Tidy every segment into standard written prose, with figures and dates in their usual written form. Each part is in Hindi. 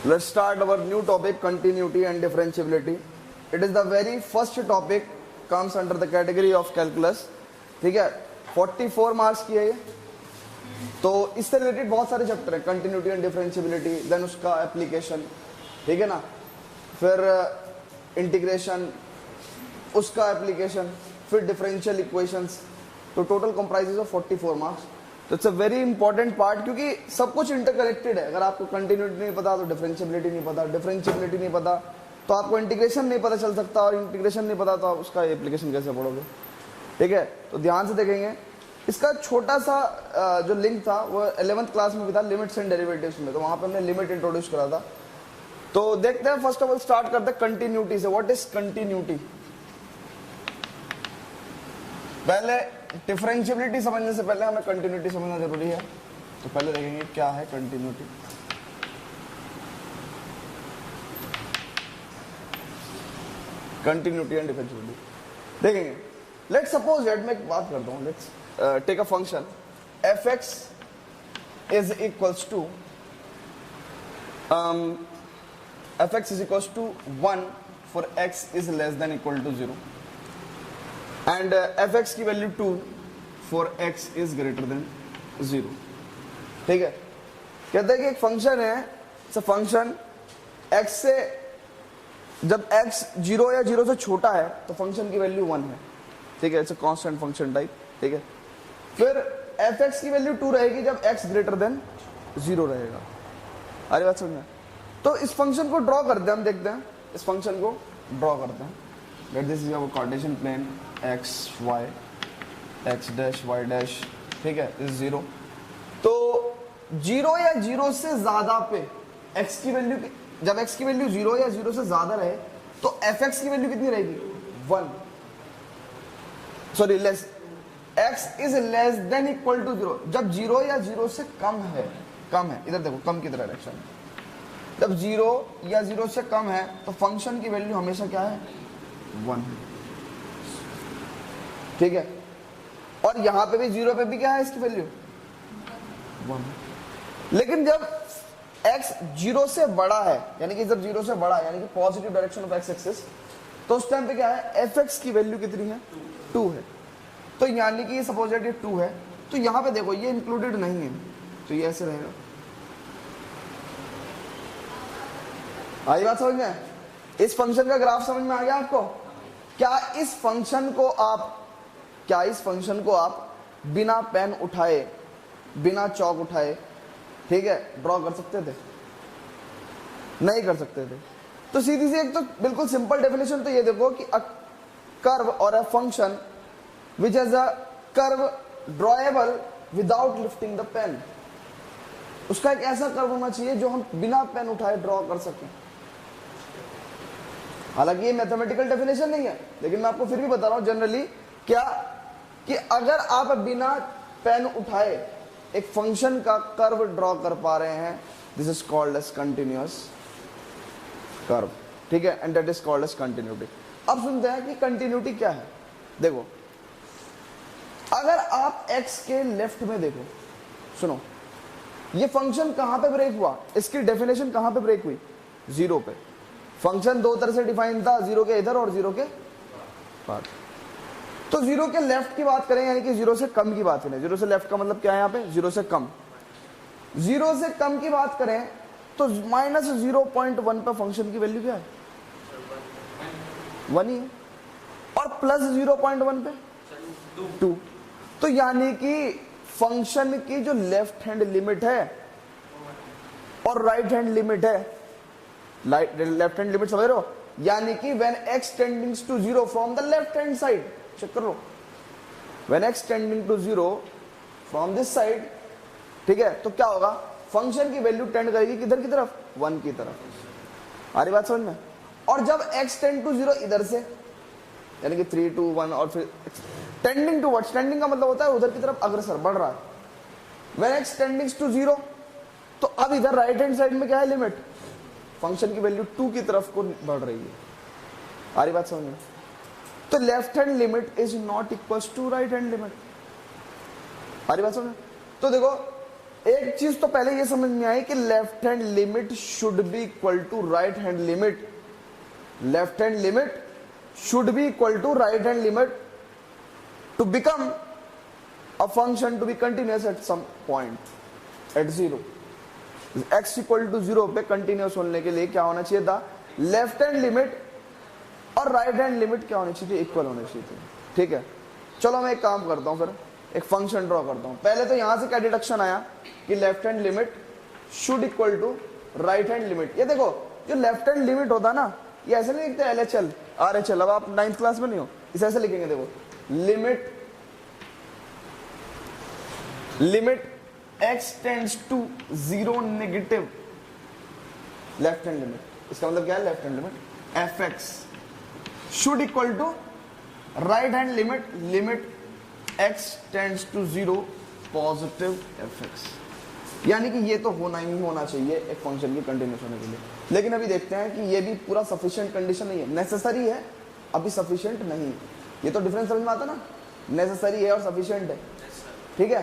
Let's start our new topic, continuity and differentiability. It is the very first topic, comes under the category of calculus. ठीक है, 44 मार्क्स की है ये. तो इससे रिलेटेड बहुत सारे चैप्टर हैं, कंटिन्यूटी एंड डिफरेंशियबिलिटी, देन उसका एप्लीकेशन, ठीक है ना, फिर इंटीग्रेशन, उसका एप्लीकेशन, फिर डिफरेंशियल इक्वेशंस. तो टोटल कंप्राइजेस ऑफ 44 मार्क्स. तो it's a very important part, क्योंकि सब कुछ इंटरकनेक्टेड है. अगर आपको कंटिन्यूटी नहीं पता तो डिफरेंशियबिलिटी नहीं पता, डिफरेंशियबिलिटी नहीं पता तो आपको इंटीग्रेशन नहीं पता चल सकता, और इंटीग्रेशन नहीं पता तो आप उसका एप्लीकेशन कैसे पढ़ोगे. ठीक है, तो ध्यान से देखेंगे. इसका छोटा सा जो लिंक था वो 11th क्लास में भी था, लिमिट्स एंड डेरिवेटिव्स में. तो वहां पे हमने लिमिट इंट्रोड्यूस करा था. तो देखते हैं, फर्स्ट ऑफ ऑल स्टार्ट करते हैं कंटिन्यूटी से. What is continuity? पहले डिफरेंशियबिलिटी समझने से पहले हमें कंटिन्यूटी समझना जरूरी है. तो पहले देखेंगे क्या है कंटिन्यूटी. कंटिन्यूटी एंड डिफरेंशियबिलिटी देखेंगे. लेट्स सपोज, लेट मैं एक बात करता हूं. Let's take a function F x is equals to F x is equals to 1 for X is less than equal to 0 and F X की value 2 for X is greater than 0. ठीक है, कहते हैं कि एक फंक्शन है, फंक्शन x से, जब x 0 या 0 से छोटा है तो फंक्शन की वैल्यू 1 है. ठीक है, it's a constant function type. ठीक है, फिर एफ एक्स की वैल्यू 2 रहेगी जब x ग्रेटर देन 0 रहेगा. अरे बात समझ में? तो इस फंक्शन को ड्रॉ करते हैं, हम देखते हैं इस फंक्शन को ड्रॉ करते हैं. Let this is our Cartesian plane x y x dash y dash. ठीक है, इज 0. तो 0 या 0 से ज्यादा पे x की वैल्यू, जब x की वैल्यू 0 या 0 से ज्यादा रहे तो एफ एक्स की वैल्यू कितनी रहेगी? 1. Sorry, less. x is less than equal to 0. जब 0 या 0 से कम है, कम है, इधर देखो, कम की तरह डायरेक्शन. जब 0 या 0 से कम है तो फंक्शन की वैल्यू हमेशा क्या है? 1. ठीक है, और यहां पे भी 0 पे भी क्या है इसकी वैल्यू? 1. लेकिन जब x 0 से बड़ा है, यानी कि जब 0 से बड़ा है, यानी कि positive direction of x axis, तो उस टाइम पे क्या है? एफ एक्स की वैल्यू कितनी है? 2 है. तो यानी कि सपोज दैट ये 2 है, तो यहां पे देखो ये इंक्लूडेड नहीं है, तो ये ऐसे रहेगा. आई बात समझ में? इस फंक्शन का ग्राफ समझ में आ गया आपको? क्या इस फंक्शन को आप बिना पेन उठाए, बिना चौक उठाए, ठीक है, ड्रॉ कर सकते थे? नहीं कर सकते थे. तो सीधी सी एक तो बिल्कुल सिंपल डेफिनेशन तो ये देखो कि अ कर्व और a function which has a curve drawable without lifting the pen. उसका एक ऐसा कर्व होना चाहिए जो हम बिना पेन उठाए ड्रॉ कर सकें. हालांकि ये मैथमेटिकल डेफिनेशन नहीं है, लेकिन मैं आपको फिर भी बता रहा हूं जनरली क्या, कि अगर आप बिना पेन उठाए एक फंक्शन का कर्व ड्रॉ कर पा रहे हैं, this is called as continuous curve. ठीक है, and that is called as continuity. अब सुनते हैं कि कंटिन्यूटी क्या है. देखो, अगर आप x के लेफ्ट में देखो, सुनो, ये फंक्शन कहां पे ब्रेक हुआ? इसकी डेफिनेशन कहां पे ब्रेक हुई? 0 पे. फंक्शन दो तरह से डिफाइन था, 0 के इधर और 0 के पार. तो 0 के लेफ्ट की बात करें, यानी कि 0 से कम की बात करें. 0 से लेफ्ट का मतलब क्या है? यहाँ पे 0 से कम. 0 से कम की बात करें तो -0.1 पे फंक्शन की वैल्यू क्या है? 1 ही है. और +0.1 पे 2. तो यानी कि फंक्शन की जो लेफ्ट हैंड लिमिट है और राइट हैंड लिमिट है, लेफ्ट हैंड लिमिट समझ रहे हो, यानी कि when x tending to 0 from the left hand side, check कर लो, when x tending to 0 from this side, ठीक है, तो क्या होगा? फंक्शन की वैल्यू टेंड करेगी किधर की तरफ? 1 की तरफ. आ रही बात समझ में? और जब x टेंड टू 0 इधर से, यानी कि 3 2 1, और फिर टेंडिंग टू व्हाट? टेंडिंग का मतलब होता है उधर की तरफ अग्रसर, बढ़ रहा है. when x टेंडिंग टू 0, तो अब इधर राइट हैंड साइड में क्या है? लिमिट. फंक्शन की वैल्यू 2 की तरफ को बढ़ रही है. आ रही बात समझ में? तो left hand limit is not equal to right hand limit. आ रही बात समझ में? तो देखो, एक चीज तो पहले ये समझ में आई कि left hand limit should be equal to right hand limit, left hand limit should be equal to right hand limit to become a function to be continuous at some point at 0. x equal to 0 पे continuous होने के लिए क्या होना चाहिए था, लेफ्ट हैंड लिमिट और राइट हैंड लिमिट क्या होनी चाहिए, इक्वल होने चाहिए थे। ठीक है, चलो मैं एक काम करता हूं, फिर एक फंक्शन ड्रॉ करता हूं। पहले तो यहां से क्या डिडक्शन आया कि left hand limit should equal to right hand limit. ये देखो जो लेफ्ट हैंड लिमिट होता ना, ये ऐसे नहीं लिखते LHL RHL, अब आप 9th क्लास में नहीं हो, इसे ऐसे लिखेंगे, देखो limit x tends to 0 negative left hand limit, इसका मतलब क्या है, left hand limit fx should equal to right hand limit x tends to 0 positive fx। यानी कि ये तो होना ही होना चाहिए एक फंक्शन की कंटिन्यूस होने के लिए। लेकिन अभी देखते हैं कि ये भी पूरा सफिशिएंट कंडीशन नहीं है, नेसेसरी है, अभी सफिशिएंट नहीं। ये तो डिफरेंस समझ में आता ना, नेसेसरी है और सफिशिएंट है। ठीक है,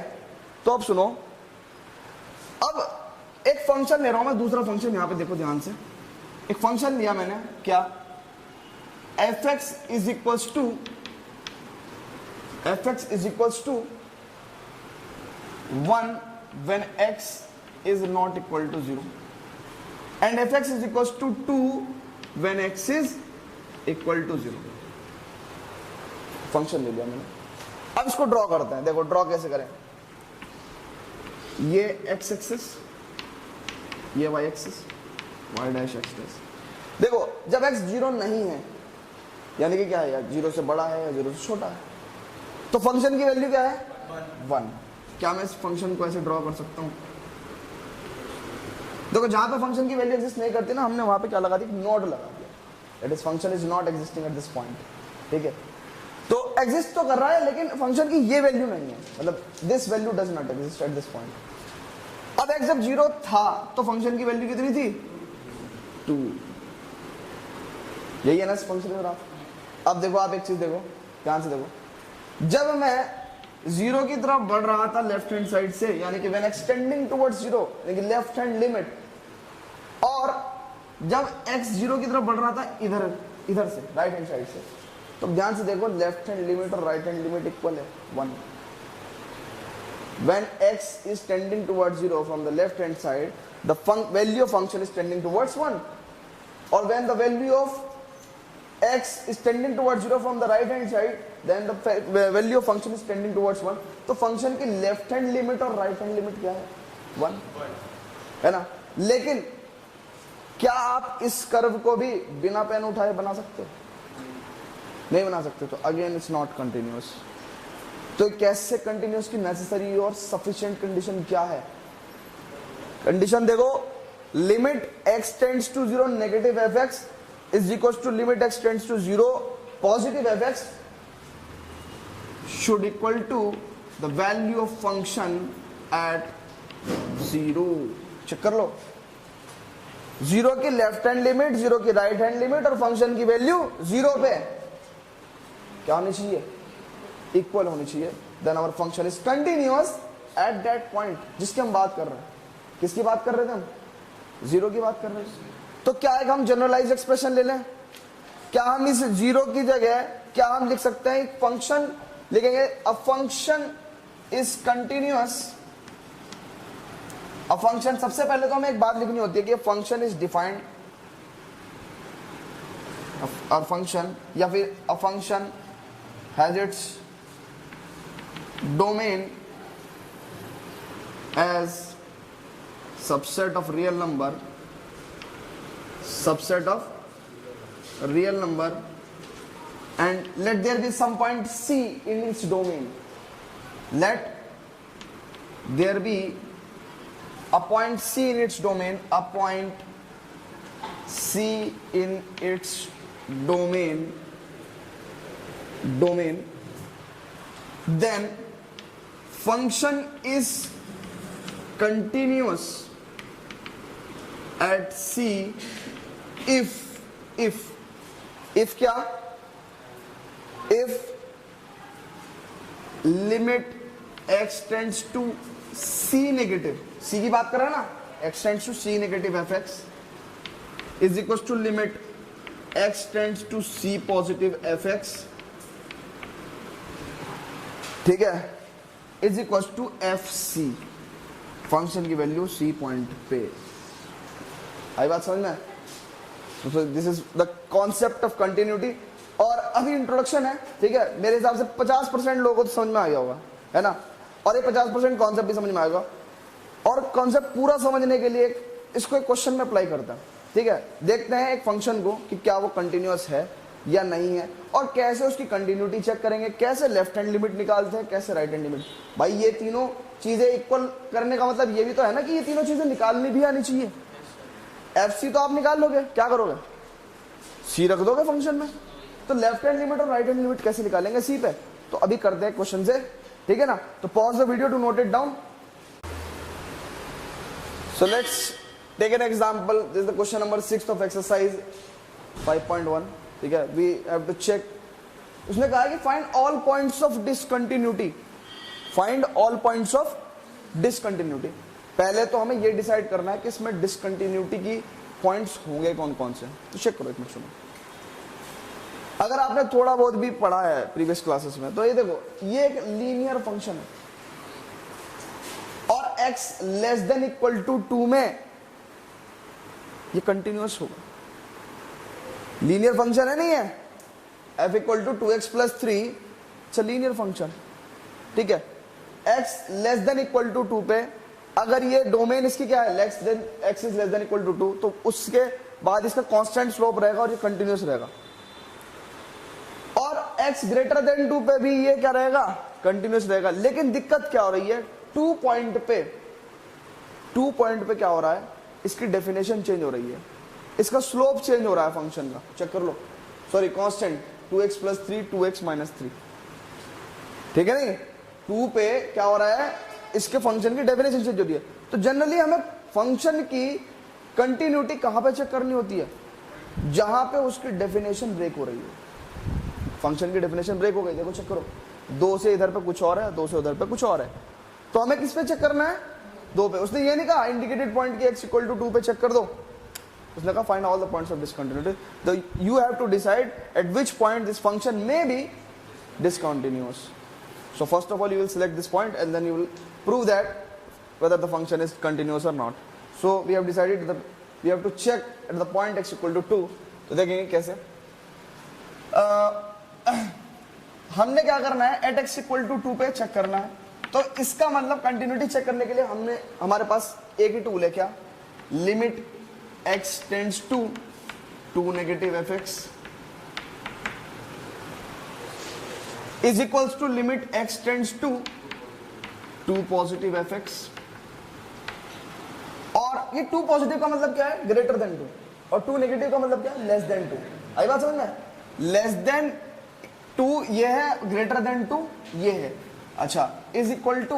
तो अब सुनो, अब एक फंक्शन ले रहा हूं मैं, दूसरा फंक्शन यहां पे देखो ध्यान से। एक फंक्शन लिया मैंने, क्या, fx is equals to 1 when x is not equal to 0 and fx is equals to 2 when x is equal to 0। Function ले लिया मैंने, अब इसको ड्रॉ करते हैं। देखो ड्रॉ कैसे करें, ये x एक्सिस, ये y axis, y dash x dash. देखो जब x 0 नहीं है, यानी कि क्या है, या 0 से बड़ा है या 0 से छोटा है, तो फंक्शन की वैल्यू क्या है, 1। क्या मैं इस फंक्शन को ऐसे ड्रॉ कर सकता हूं, देखो जहां पे फंक्शन की वैल्यू एग्जिस्ट नहीं करती ना, हमने वहां पे क्या लगा दी, नॉट लगा दिया, that is function is not existing at this point. ठीक है, तो एग्जिस्ट तो कर रहा है लेकिन फंक्शन की ये वैल्यू नहीं है, मतलब this value does not exist at this point. अब x जब 0 था तो फंक्शन की वैल्यू कितनी थी, 2। यही है ना इस फंक्शन का ग्राफ। अब देखो आप एक चीज देखो, ध्यान से देखो, जब मैं 0 की तरफ बढ़ रहा था लेफ्ट हैंड साइड से, यानी कि व्हेन एक्सटेंडिंग टुवर्ड्स 0, यानी कि लेफ्ट हैंड लिमिट, और जब x 0 की तरफ बढ़ रहा था इधर से राइट हैंड साइड से, तो ध्यान से देखो लेफ्ट हैंड लिमिट और राइट हैंड लिमिट इक्वल है, 1। When x is tending towards 0 from the left hand side, the value of function is tending towards 1. Or when the value of x is tending towards 0 from the right hand side, then the value of function is tending towards 1. तो फंक्शन की लेफ्ट हैंड लिमिट और राइट हैंड लिमिट क्या है, 1 है ना। लेकिन क्या आप इस कर्व को भी बिना पेन उठाए बना सकते हो, नहीं बना सकते, तो अगेन इट्स नॉट कंटिन्यूअस। तो कैसे कंटिन्यूअस की नेसेसरी और सफिशिएंट कंडीशन क्या है, कंडीशन देखो, limit x tends to 0 negative fx is equals to limit x tends to 0 positive fx should equal to the value of function at 0। Check कर लो, 0 की लेफ्ट हैंड लिमिट, 0 की राइट हैंड लिमिट और फंक्शन की वैल्यू 0 पे क्या होनी चाहिए, इक्वल होनी चाहिए। Then our function is continuous at that point, जिसकी हम बात कर रहे हैं। किसकी बात कर रहे थे हम, 0 की बात कर रहे हैं। तो क्या एक हम जनरलाइज एक्सप्रेशन ले लें, क्या हम इस 0 की जगह क्या हम लिख सकते हैं, एक फंक्शन लिखेंगे, a function is continuous. A function, सबसे पहले तो हमें एक बात लिखनी होती है कि function is defined, a function, या फिर a function has its domain as subset of real number and let there be some point C in its domain. Let there be a point C in its domain, a point C in its domain, then function is continuous at C if क्या, if limit x tends to C negative, C की बात कर रहे हैं ना, x tends to C negative f x is equal to limit x tends to C positive f x, ठीक है, is equal to f C, function की वैल्यू सी पॉइंट पे। आई बात समझ में? This is the concept of continuity. और अभी इंट्रोडक्शन है, ठीक है, मेरे हिसाब से 50% लोगों को तो समझ में आ गया होगा, है ना, और ये 50% कॉन्सेप्ट भी समझ में आएगा। और कॉन्सेप्ट पूरा समझने के लिए इसको एक क्वेश्चन में अप्लाई करता है, ठीक है। देखते हैं एक फंक्शन को कि क्या वो कंटिन्यूअस है या नहीं है, और कैसे उसकी कंटिन्यूटी चेक करेंगे, कैसे लेफ्ट हैंड लिमिट निकालते हैं, कैसे राइट हैंड लिमिट। भाई ये तीनों चीजें इक्वल करने का मतलब ये भी तो है ना कि ये तीनों चीजें निकालनी भी आनी चाहिए। एफ सी तो आप निकाल लोगे, क्या करोगे, सी रख दोगे फंक्शन में, तो लेफ्ट हैंड लिमिट और राइट हैंड लिमिट कैसे निकालेंगे सी पे। तो अभी करते हैं क्वेश्चन से, ठीक है ना। तो pause the video to note it down. So let's take an example. This is the question number 6 of exercise 5.1, ठीक है। वी हैव टू चेक, उसने कहा कि find all points of discontinuity, find all points of discontinuity. पहले तो हमें ये डिसाइड करना है कि इसमें डिसकंटिन्यूटी की पॉइंट्स होंगे कौन कौन से। तो चेक करो एक मिनट, सुनो। अगर आपने थोड़ा बहुत भी पढ़ा है प्रीवियस क्लासेस में, तो ये देखो, ये एक लीनियर फंक्शन है और x less than equal to 2 में ये कंटिन्यूअस होगा। लीनियर फंक्शन है, नहीं है, f equal to 2x plus 3, it's a linear function, ठीक है। x less than equal to 2 पे अगर ये डोमेन इसकी क्या है, x is less than equal to 2, तो उसके बाद इसका कांस्टेंट स्लोप रहेगा और ये कंटिन्यूअस रहेगा। और x ग्रेटर देन 2 पे भी ये क्या रहेगा, कंटिन्यूअस रहेगा। लेकिन दिक्कत क्या हो रही है, 2 पॉइंट पे क्या हो रहा है, इसकी डेफिनेशन चेंज हो रही है, इसका स्लोप चेंज हो रहा है फंक्शन का। चेक कर लो, sorry constant 2x plus 3 2x minus 3, ठीक है नहीं। 2 पे क्या हो रहा है, इसके फंक्शन की डेफिनेशन चेंज हो रही है। तो जनरली हमें फंक्शन की कंटिन्यूटी कहां पे चेक करनी होती है, जहां पे उसकी डेफिनेशन ब्रेक हो रही है। फंक्शन की डेफिनेशन ब्रेक हो गई, देखो चेक करो, 2 से इधर पे कुछ और है, 2 से उधर पे कुछ और है, तो हमें किस पे चेक करना है, 2 पे। उसने ये नहीं कहा इंडिकेटेड पॉइंट की x इक्वल टू 2 पे चेक कर दो, उसने कहा find all the points of discontinuity. You have to decide at which point this function may be discontinuous. So first of all you will select this point and then you will prove that whether the function is continuous or not. So we have decided that we have to check at the point x equal to 2. तो देखेंगे कैसे। हमने क्या करना है, at x equal to 2 पे चेक करना है। तो इसका मतलब कंटिन्यूटी चेक करने के लिए हमारे पास एक ही टूल है, क्या, limit x tends to 2 negative fx is equals to limit x tends to 2 positive fx। और ये 2 पॉजिटिव का मतलब क्या है, ग्रेटर देन 2, और 2 नेगेटिव का मतलब क्या है, लेस देन 2। आई बात समझ में, लेस देन 2 ये है, ग्रेटर देन 2 ये है। अच्छा, इज इक्वल टू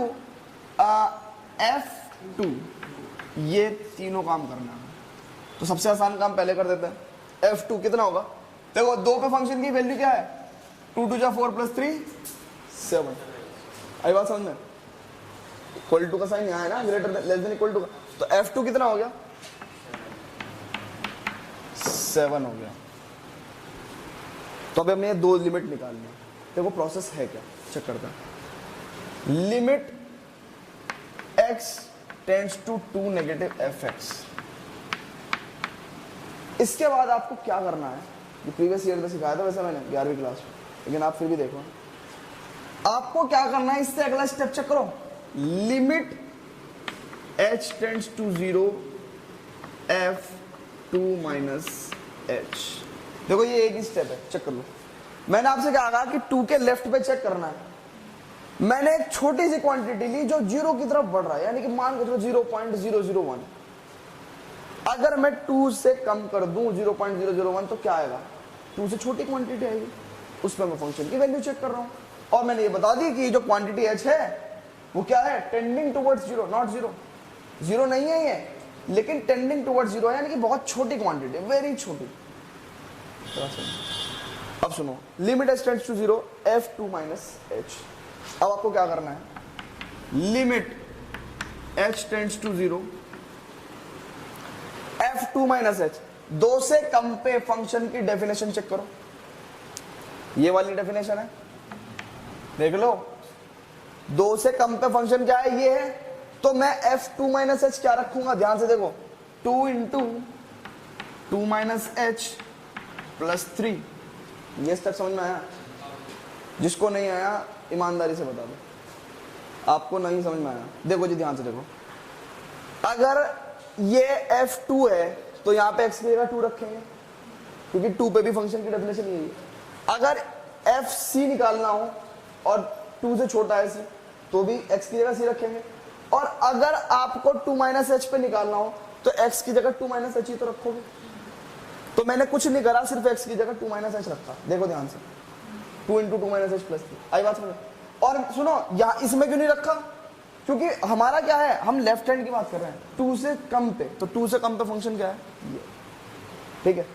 f2, ये तीनों काम करना है। तो सबसे आसान काम पहले कर देते हैं। f2 कितना होगा, देखो 2 पे फंक्शन की वैल्यू क्या है, 2 2 जा 4 प्लस 3 7। आई बात समझ में, इक्वल टू का साइन यहाँ है ना, greater less than equal to का, तो f2 कितना हो गया, 7 हो गया। तो अभी हमने ये 2 लिमिट निकालनी है। देखो प्रोसेस है क्या, चेक करते हैं। Limit x tends to 2 negative fx, इसके बाद आपको क्या करना है, ये प्रीवियस ईयर में सिखाया था वैसे मैंने 11वीं क्लास में, लेकिन आप फिर भी देखो, आपको क्या करना है, इससे अगला स्टेप चेक करो, limit h tends to 0 f2 minus h। देखो ये एक ही स्टेप है, चेक कर लो। मैंने आपसे क्या कहा कि 2 के लेफ्ट पे चेक करना है। मैंने एक छोटी सी क्वांटिटी ली जो 0 की तरफ बढ़ रहा है, यानी कि मान के चलो 0.001। अगर मैं 2 से कम कर दूं 0.001 तो क्या आएगा, 2 से छोटी क्वांटिटी आएगी, उस पर मैं फंक्शन की वैल्यू चेक कर रहा हूं। और मैंने ये बता दी कि जो क्वांटिटी h है वो क्या है, टेंडिंग टुवर्ड्स 0, नॉट 0। 0 नहीं है ये, लेकिन टेंडिंग टुवर्ड्स 0 है, यानी कि बहुत छोटी क्वांटिटी, वेरी छोटी। अब सुनो, limit h tends to 0 f2 minus h। अब आपको क्या करना है, limit h tends to 0, f2 minus h, दो से कम पे फंक्शन की डेफिनेशन चेक करो, ये वाली डेफिनेशन है, देख लो, दो से कम पे फंक्शन क्या है, ये है, तो मैं f2 माइनस h क्या रखूंगा, ध्यान से देखो, 2 इंटू 2 माइनस h प्लस 3, ये स्टेप समझ में आया? जिसको नहीं आया ईमानदारी से बता दो, आपको नहीं समझ में आया। देखो जी ध्यान से देखो, अगर ये f2 है तो यहाँ पे x की जगह 2 रखेंगे, क्योंकि 2 पे भी फंक्शन की डेफिनेशन यही है। अगर fc निकालना हो और 2 से छोटा है c, तो भी x की जगह c रखेंगे, और अगर आपको 2 माइनस h पे निकालना हो तो x की जगह 2 माइनस h ही तो रखोगे। तो मैंने कुछ नहीं करा, सिर्फ x की जगह 2 माइनस h रखा। देखो ध्यान से, 2 इंटू 2 माइनस h प्लस 3, आई बात समझ? और सुनो, यहाँ इसमें क्यों नहीं रखा, क्योंकि हमारा क्या है, हम लेफ्ट हैंड की बात कर रहे हैं, 2 से कम पे, तो 2 से कम पे फंक्शन क्या है, ये, ठीक है।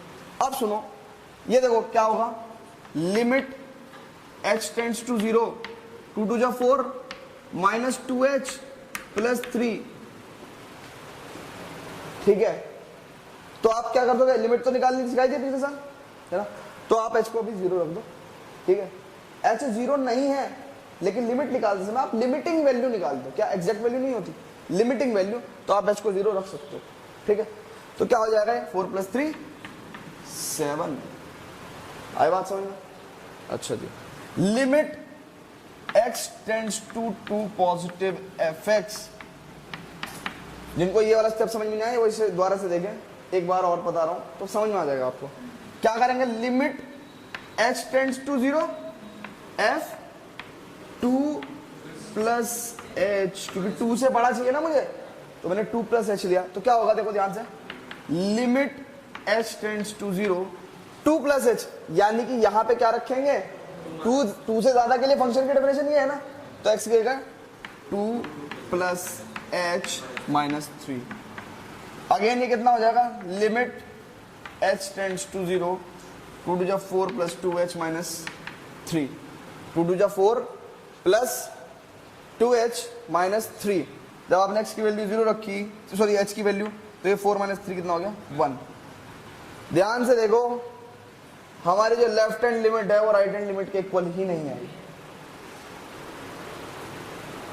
अब सुनो, ये देखो क्या होगा, लिमिट h टेंड्स टू 0, 2 2 जा 4 माइनस 2h प्लस 3, ठीक है। तो आप क्या कर दोगे, लिमिट तो निकालनी सिखाई थी पिछले साल, है ना, तो आप h को भी 0 रख दो, ठीक है। h 0 नहीं है, लेकिन लिमिट निकालते समय आप लिमिटिंग वैल्यू निकाल दो, क्या एग्जैक्ट वैल्यू नहीं होती, लिमिटिंग वैल्यू, तो आप h को 0 रख सकते हो, ठीक है। तो क्या हो जाएगा, 4 प्लस 3 7, आई बात समझ में? अच्छा जी, limit x tends to 2 positive fx, जिनको ये वाला स्टेप समझ में नहीं आया वो इसे दोबारा से देखें, एक बार और बता रहा हूं तो समझ में आ जाएगा आपको। क्या करेंगे, limit h tends to 0 f 2 plus h, क्योंकि 2 से बड़ा चाहिए ना मुझे, तो मैंने 2 प्लस h लिया, तो क्या होगा, देखो ध्यान से, limit h tends to 0 2 plus h, यानी कि यहां पे क्या रखेंगे, 2 से ज्यादा के लिए फंक्शन की डेफिनेशन ये है ना, तो x की जगह 2 प्लस h माइनस 3, अगेन ये कितना हो जाएगा, लिमिट h टेंड्स टू 0, 2 टू जा 4 प्लस 2h माइनस 3, 2 टू जा 4 प्लस 2h माइनस 3, जब आपने x की वैल्यू 0 रखी, सॉरी h की वैल्यू, तो ये 4 माइनस 3 कितना हो गया, 1। ध्यान से देखो, हमारी जो लेफ्ट हैंड लिमिट है वो राइट हैंड लिमिट के इक्वल ही नहीं है,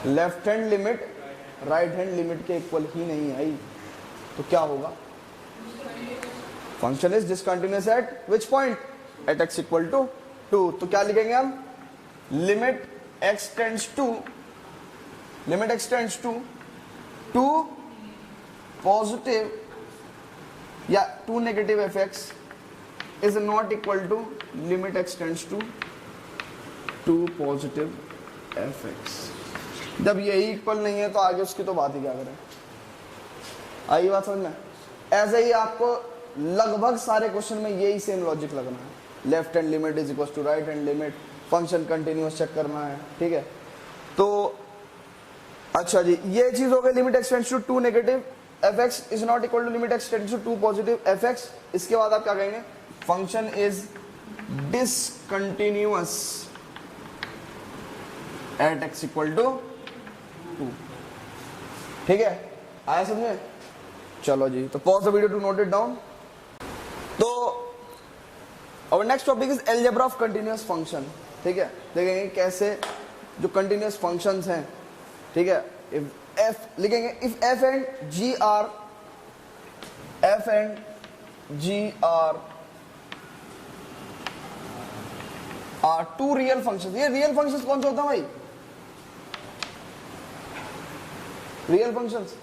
left hand limit right hand limit के इक्वल ही नहीं आई, तो क्या होगा, function is discontinuous at which point, at x equal to 2, तो क्या लिखेंगे हम, limit x tends to, limit x tends to 2 positive या 2 negative fx is not equal to limit x tends to 2 positive fx। जब यही इक्वल नहीं है तो आगे उसकी तो बात ही क्या करें, आई बात समझ में? ऐसे ही आपको लगभग सारे क्वेश्चन में यही सेम लॉजिक लगना है, left hand limit is equal to right hand limit, function continuous check करना है, ठीक है। तो अच्छा जी, ये चीज हो गई, limit x tends to 2 negative fx is not equal to limit x tends to 2 positive fx। इसके बाद आप क्या कहेंगे, function is discontinuous at x equal to 2, ठीक है, आया समझे? चलो जी, तो pause the video to note it down. तो और next topic is algebra of continuous function, ठीक है, देखेंगे कैसे जो कंटिन्यूअस फंक्शंस हैं, ठीक है, इफ f लिखेंगे, if f and g are two real functions. ये रियल फंक्शंस कौन से होता है भाई, रियल फंक्शंस,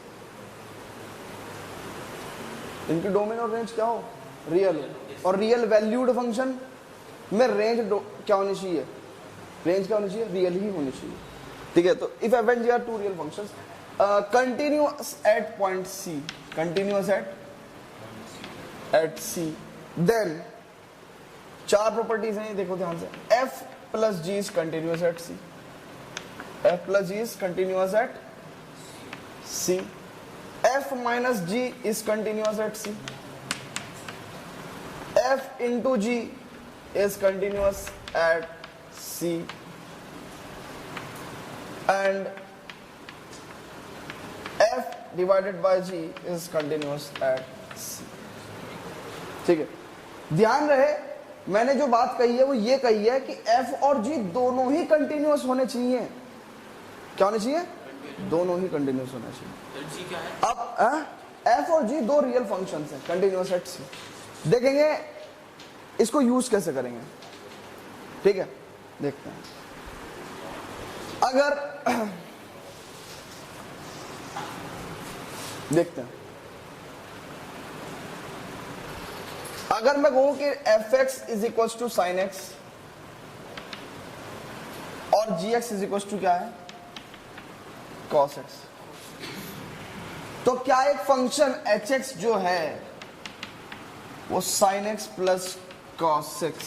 इनकी डोमेन और रेंज क्या हो, रियल हो, और रियल वैल्यूड फंक्शन में रेंज क्या होनी चाहिए, रेंज क्या होनी चाहिए, रियल ही होनी चाहिए, ठीक है। तो if f and g are two real functions continuous at point c, continuous at c, then 4 properties हैं, देखो ध्यान से, f plus g is continuous at c, f plus g is continuous at c, f minus g is continuous at c, f into g is continuous at c, and f divided by G is continuous at C. ठीक है, ध्यान रहे मैंने जो बात कही है वो ये कही है कि एफ और जी दोनों ही कंटिन्यूअस होने चाहिए। क्या होने चाहिए? दोनों ही कंटिन्यूअस होने चाहिए। अब एफ और जी दो रियल फंक्शंस हैं कंटिन्यूअस एट सी। देखेंगे इसको यूज कैसे करेंगे। ठीक है, देखते हैं। अगर देखते हैं, अगर मैं कहूं कि f x is equal to sine x और g x is equal to क्या है? कॉस एक्स, तो क्या एक फंक्शन एच एक्स जो है वो sine x plus cos x,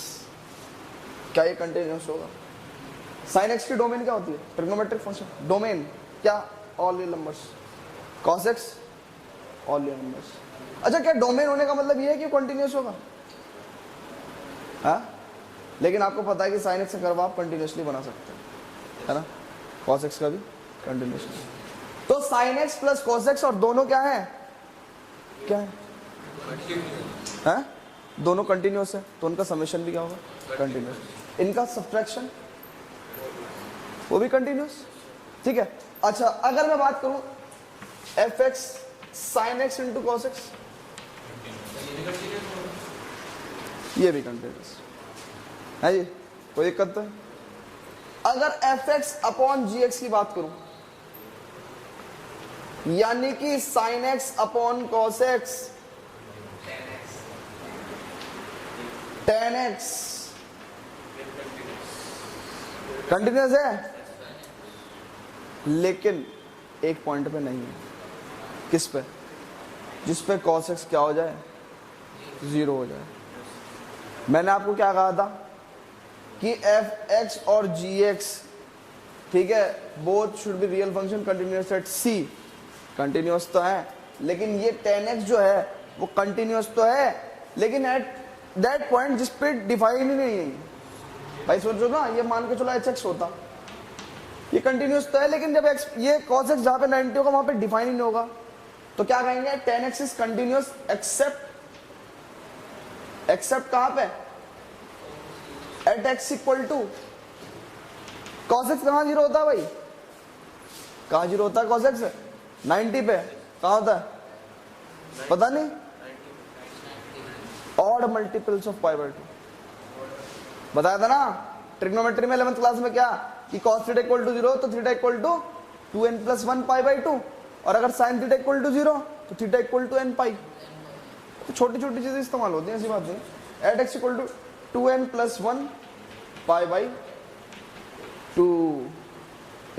क्या ये कंटिन्यूअस होगा? साइन एक्स की डोमेन क्या होती है? Trigonometric function. डोमेन क्या? All real numbers. Cos x all real numbers. अच्छा, क्या डोमेन होने का मतलब ये है कि कंटिन्यूअस होगा? हाँ, लेकिन आपको पता है कि साइन एक्स का कर्व आप कंटिन्यूअसली बना सकते हैं, है ना? कॉस एक्स का भी कंटिन्यूअसली। तो sine x plus cos x और दोनों क्या है? क्या है? हाँ? दोनों कंटिन्यूअस है, तो उनका समेशन भी क्या होगा? कंटिन्यूअस। इनका सब्ट्रैक्शन वो भी कंटिन्यूअस। ठीक है। अच्छा, अगर मैं बात करूं F x sine x into cos x, ये भी कंटिन्यूअस है जी, कोई दिक्कत तो है? अगर एफ एक्स अपॉन जी एक्स की बात करूं, यानी कि sine x upon cos x, ten x continuous है, लेकिन एक पॉइंट पे नहीं है। किस पे? जिस पे cos x क्या हो जाए? जीरो हो जाए। मैंने आपको क्या कहा था कि एफ एक्स और जी एक्स, ठीक है, both should be real function continuous at C. Continuous तो है, लेकिन ये टेन एक्स जो है वो कंटिन्यूअस तो है, लेकिन एट दैट पॉइंट जिस पे डिफाइन ही नहीं है। भाई सोचो ना, ये मान के चलो एच एक्स होता, ये कंटिन्यूअस तो है, लेकिन जब एक्स ये cos x जहां पे 90 होगा वहां पे डिफाइन ही नहीं होगा, तो क्या कहेंगे? tan x is continuous except कहां पे? At x equal to cos x। कहां जीरो होता है भाई? कहां जीरो होता है cos x? 90 पे। कहां होता है? पता नहीं। Odd multiples of pi by 2 बताया था ना ट्रिग्नोमेट्री में 11th क्लास में, क्या कि cos थीटा इक्वल टू 0 तो theta equal to 2n plus 1 pi by 2, और अगर sin थीटा इक्वल टू 0 तो theta equal to n pi. तो छोटी छोटी चीजें इस्तेमाल होती हैं, ऐसी बात नहीं। At x equal to 2n plus 1 pi by 2,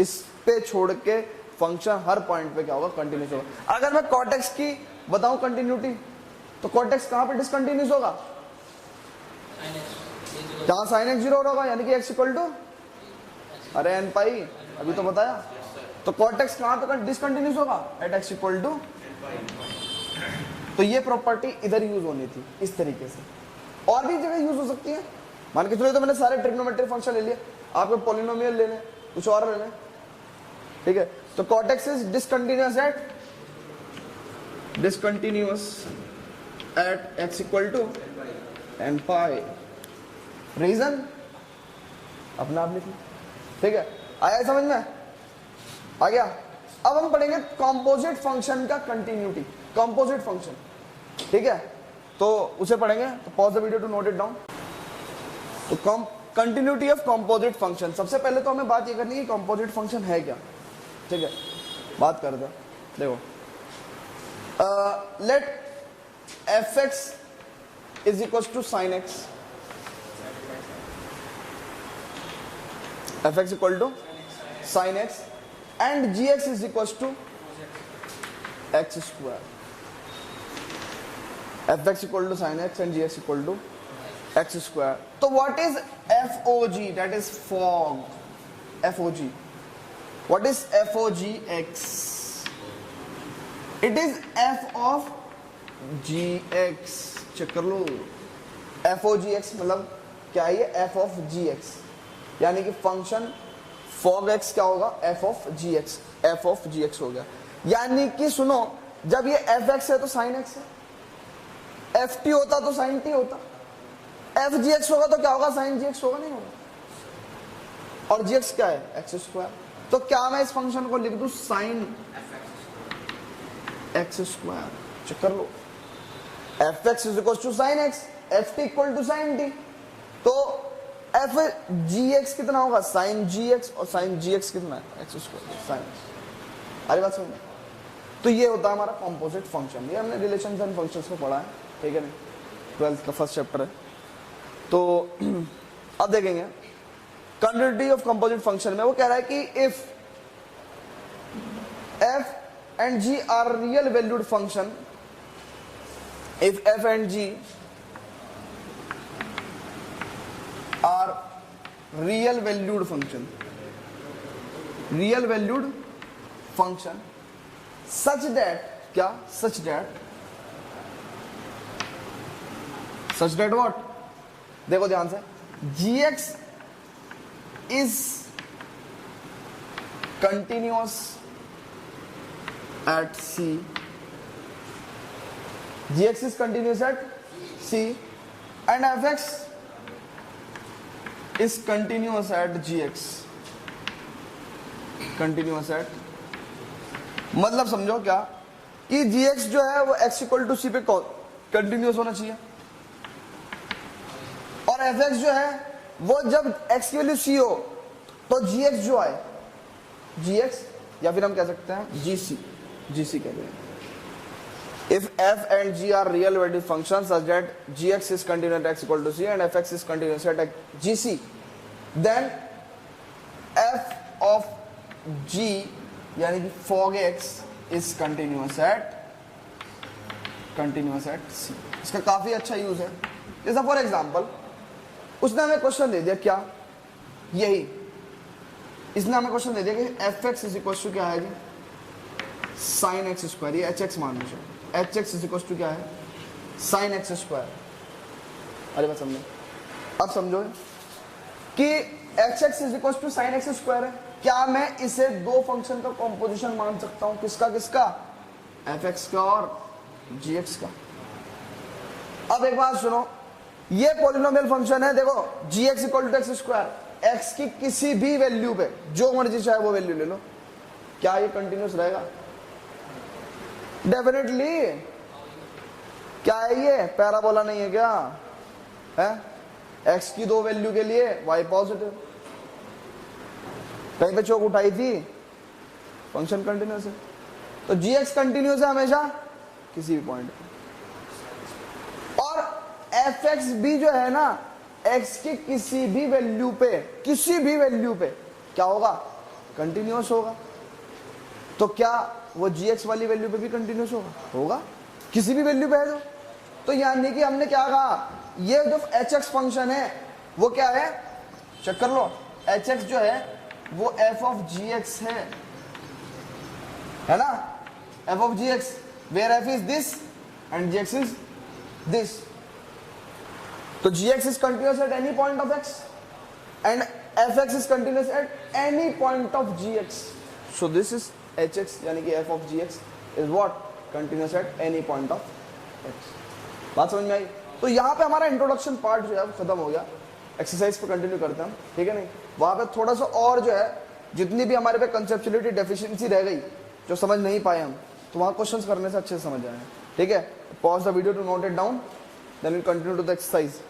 इस पे छोड़ के फंक्शन हर पॉइंट पे क्या होगा? कंटिन्यूस होगा। अगर मैं cot x की बताऊं कंटिन्यूटी, तो cot x कहां पे डिसकंटिन्यूस होगा? जहां sin x 0 होगा, यानी कि x इक्वल टू, अरे n पाई, अभी तो बताया। तो cot x कहां पे डिसकंटिन्यूस होगा? At x equal to. तो ये प्रॉपर्टी इधर यूज होनी थी इस तरीके से, और भी जगह यूज हो सकती है। मान के चलो तो मैंने सारे ट्रिग्नोमेट्रिक फंक्शन ले लिए, आपको पॉलिनोमियल लेने, कुछ और लेने, ठीक है। तो cot x is discontinuous at x equal to n pi. Reason अपना आप लिख लो, ठीक है। आया समझ में? आ गया। अब हम पढ़ेंगे कॉम्पोजिट फंक्शन का कंटिन्यूटी। कॉम्पोजिट फंक्शन, ठीक है, तो उसे पढ़ेंगे। तो pause the video to note it down. तो कंटिन्यूटी ऑफ कॉम्पोजिट फंक्शन, सबसे पहले तो हमें बात ये करनी है कि कॉम्पोजिट फंक्शन है क्या, ठीक है। बात करते हैं, देखो, let F x is equal to sine X, F X equal to sine X, and G x is equal to X square. F X equal to sine X and G X equal to X square. तो what is F O G? That is fog. F O G, what is F O G X? It is F of ji X. Check कर लो, एफ ओ जी एक्स मतलब क्या है? ये एफ ऑफ जी एक्स, यानी कि फंक्शन फॉग एक्स क्या होगा? F of ji x. F of ji x हो गया। यानी कि सुनो, जब ये एफ एक्स है तो साइन एक्स है, एफ टी होता तो साइन टी होता, एफ जी एक्स होगा तो क्या होगा, साइन जी एक्स होगा, नहीं होगा। और जी एक्स क्या है, एक्स स्क्वायर। तो क्या मैं इस फंक्शन को लिख दूं साइन एक्स स्क्वायर, चेक कर लो, F x is equal to sine X, F T equal to sine T, तो एफ जी एक्स कितना होगा, साइन जी एक्स, और साइन जी एक्स कितना है, एक्स स्क्वायर साइन एक्स। अरे बात समझ। तो ये होता है हमारा कॉम्पोजिट फंक्शन। ये हमने रिलेशंस एंड फंक्शंस को पढ़ा है, ठीक है नहीं, 12th का फर्स्ट चैप्टर है। तो अब देखेंगे कंटिन्यूटी ऑफ कंपोजिट फंक्शन में वो कह रहा है कि if F and G are real valued function, if F and G are real valued function, real valued function such that, क्या सच दैट व्हाट, देखो ध्यान से, G x is continuous at C, G x is continuous at C and F x is continuous at G X, continuous at, मतलब समझो क्या कि जी एक्स जो है वो एक्स इक्वल टू सी पे कंटिन्यूअस होना चाहिए, और एफ एक्स जो है वो जब एक्स की वैल्यू सी हो तो जी एक्स जो है, जी एक्स या फिर हम कह सकते हैं जी सी, जी सी कहते हैं। If F and G are real valued function such that G x is continuous at x equal to C and F x is continuous at G C, then F of G यानी कि fog X is continuous at C. इसका काफी अच्छा यूज है। जैसा फॉर एग्जांपल उसने हमें क्वेश्चन दे दिया, क्या यही, इसने हमें क्वेश्चन दे दिया कि f x is equal to क्या है जी, साइन एक्स स्क्वायर, ये एच एक्स मान लीजिए, h x is equal to क्या है, साइन एक्स स्क्वायर। अरे बात समझो, अब समझो कि h x is equal to sine x square है, क्या मैं इसे दो फंक्शन का कॉम्पोजिशन मान सकता हूं, किसका किसका, एफ एक्स का और जी एक्स का। अब एक बात सुनो, ये पॉलिनोमियल फंक्शन है, देखो G X equal to X square, X की किसी भी वैल्यू पे जो मर्जी चाहे वो वैल्यू ले लो, क्या ये कंटिन्यूस रहेगा, डेफिनेटली। क्या है ये, पैराबोला नहीं है क्या है, एक्स की दो वैल्यू के लिए वाई पॉजिटिव, कहीं पे चौक उठाई थी, फंक्शन कंटिन्यूस है, तो जी एक्स कंटिन्यूस है हमेशा किसी भी पॉइंट पे, और एफ एक्स भी जो है ना, एक्स की किसी भी वैल्यू पे क्या होगा, कंटिन्यूस होगा। तो क्या वो जी एक्स वाली वैल्यू पे भी कंटिन्यूस होगा, किसी भी वैल्यू पे है तो यानी कि हमने क्या कहा, ये जो एच एक्स फंक्शन है वो क्या है, चेक कर लो, एच एक्स जो है वो एफ ऑफ जी एक्स है ना, F of ji X, where F is this and G x is this. तो G x is continuous at any point of X and F x is continuous at any point of ji X, so this is H X, यानी कि F of ji x is what, continuous at any point of X. बात समझ में आई। तो यहाँ पे हमारा इंट्रोडक्शन पार्ट जो है खत्म हो गया, एक्सरसाइज पे कंटिन्यू करते हैं, ठीक है नहीं। वहां पे थोड़ा सा और जो है, जितनी भी हमारे पे कंसेप्चुअलिटी डेफिशिएंसी रह गई जो समझ नहीं पाए हम, तो वहां क्वेश्चंस करने से अच्छे से समझ आए, ठीक है। Pause the video to note it down, then we continue to the exercise.